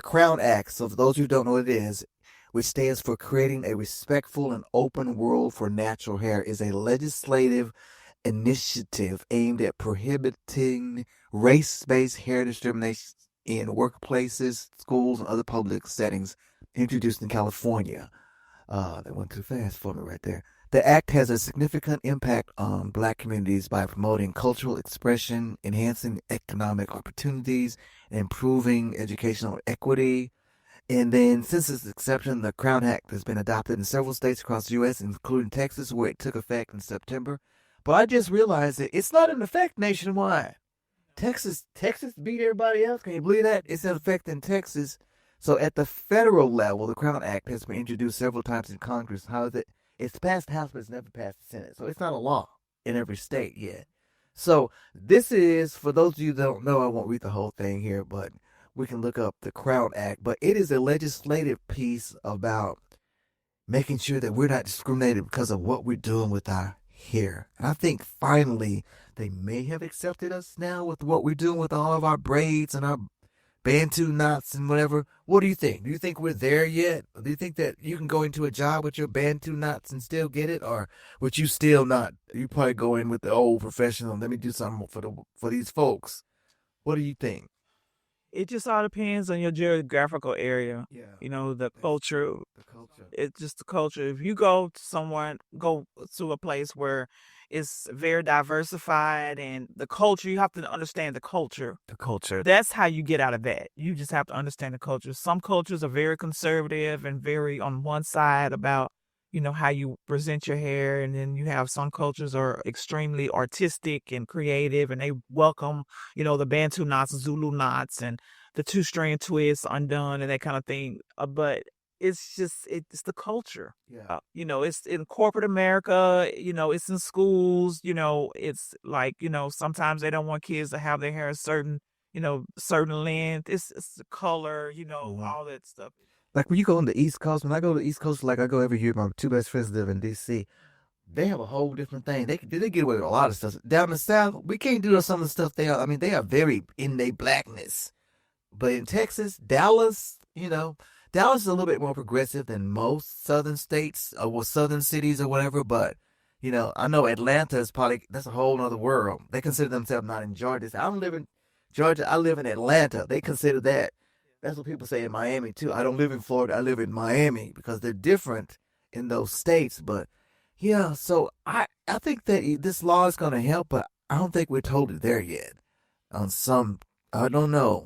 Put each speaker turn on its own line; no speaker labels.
Crown Act, so for those who don't know what it is, which stands for Creating a Respectful and Open World for Natural Hair, is a legislative initiative aimed at prohibiting race-based hair discrimination in workplaces, schools, and other public settings, introduced in California. That went too fast for me right there. The act has a significant impact on black communities by promoting cultural expression, enhancing economic opportunities, and improving educational equity. And then, since its inception, the Crown Act has been adopted in several states across the U.S., including Texas, where it took effect in September. But I just realized that it's not in effect nationwide. Texas beat everybody else. Can you believe that? It's in effect in Texas. So at the federal level, the Crown Act has been introduced several times in Congress. However, it's passed the House, but it's never passed the Senate. So it's not a law in every state yet. So this is, for those of you that don't know, I won't read the whole thing here, but we can look up the Crown Act. But it is a legislative piece about making sure that we're not discriminated because of what we're doing with our hair. And I think finally they may have accepted us now with what we're doing with all of our braids and our Bantu knots and whatever. What do you think? Do you think we're there yet? Do you think that you can go into a job with your Bantu knots and still get it, or would you still not? You probably go in with the old professional. Let me do something for these folks. What do you think?
It just all depends on your geographical area.
Yeah,
The
that's
culture.
the culture.
It's just the culture. If you go to a place where it's very diversified and the culture, you have to understand the culture. The culture. That's how you get out of that. You just have to understand the culture. Some cultures are very conservative and very on one side about, how you present your hair. And then you have some cultures are extremely artistic and creative and they welcome, the Bantu knots, Zulu knots, and the two-strand twists undone and that kind of thing. But it's the culture.
Yeah,
It's in corporate America, it's in schools, it's like, sometimes they don't want kids to have their hair a certain length. It's the color,
hmm,
all that stuff.
like when you go on the East Coast. When I go to the East Coast, like I go every year, my two best friends live in D.C. They have a whole different thing. They get away with a lot of stuff. Down the South, we can't do some of the stuff they are. I mean, they are very in their blackness. But in Texas, Dallas, Dallas is a little bit more progressive than most southern states or southern cities or whatever. But I know Atlanta is probably that's a whole other world. They consider themselves not in Georgia. I don't live in Georgia. I live in Atlanta. They consider that. That's what people say in Miami too. I don't live in Florida. I live in Miami because they're different in those states. But yeah, so I think that this law is going to help, but I don't think we're totally there yet. On some, I don't know.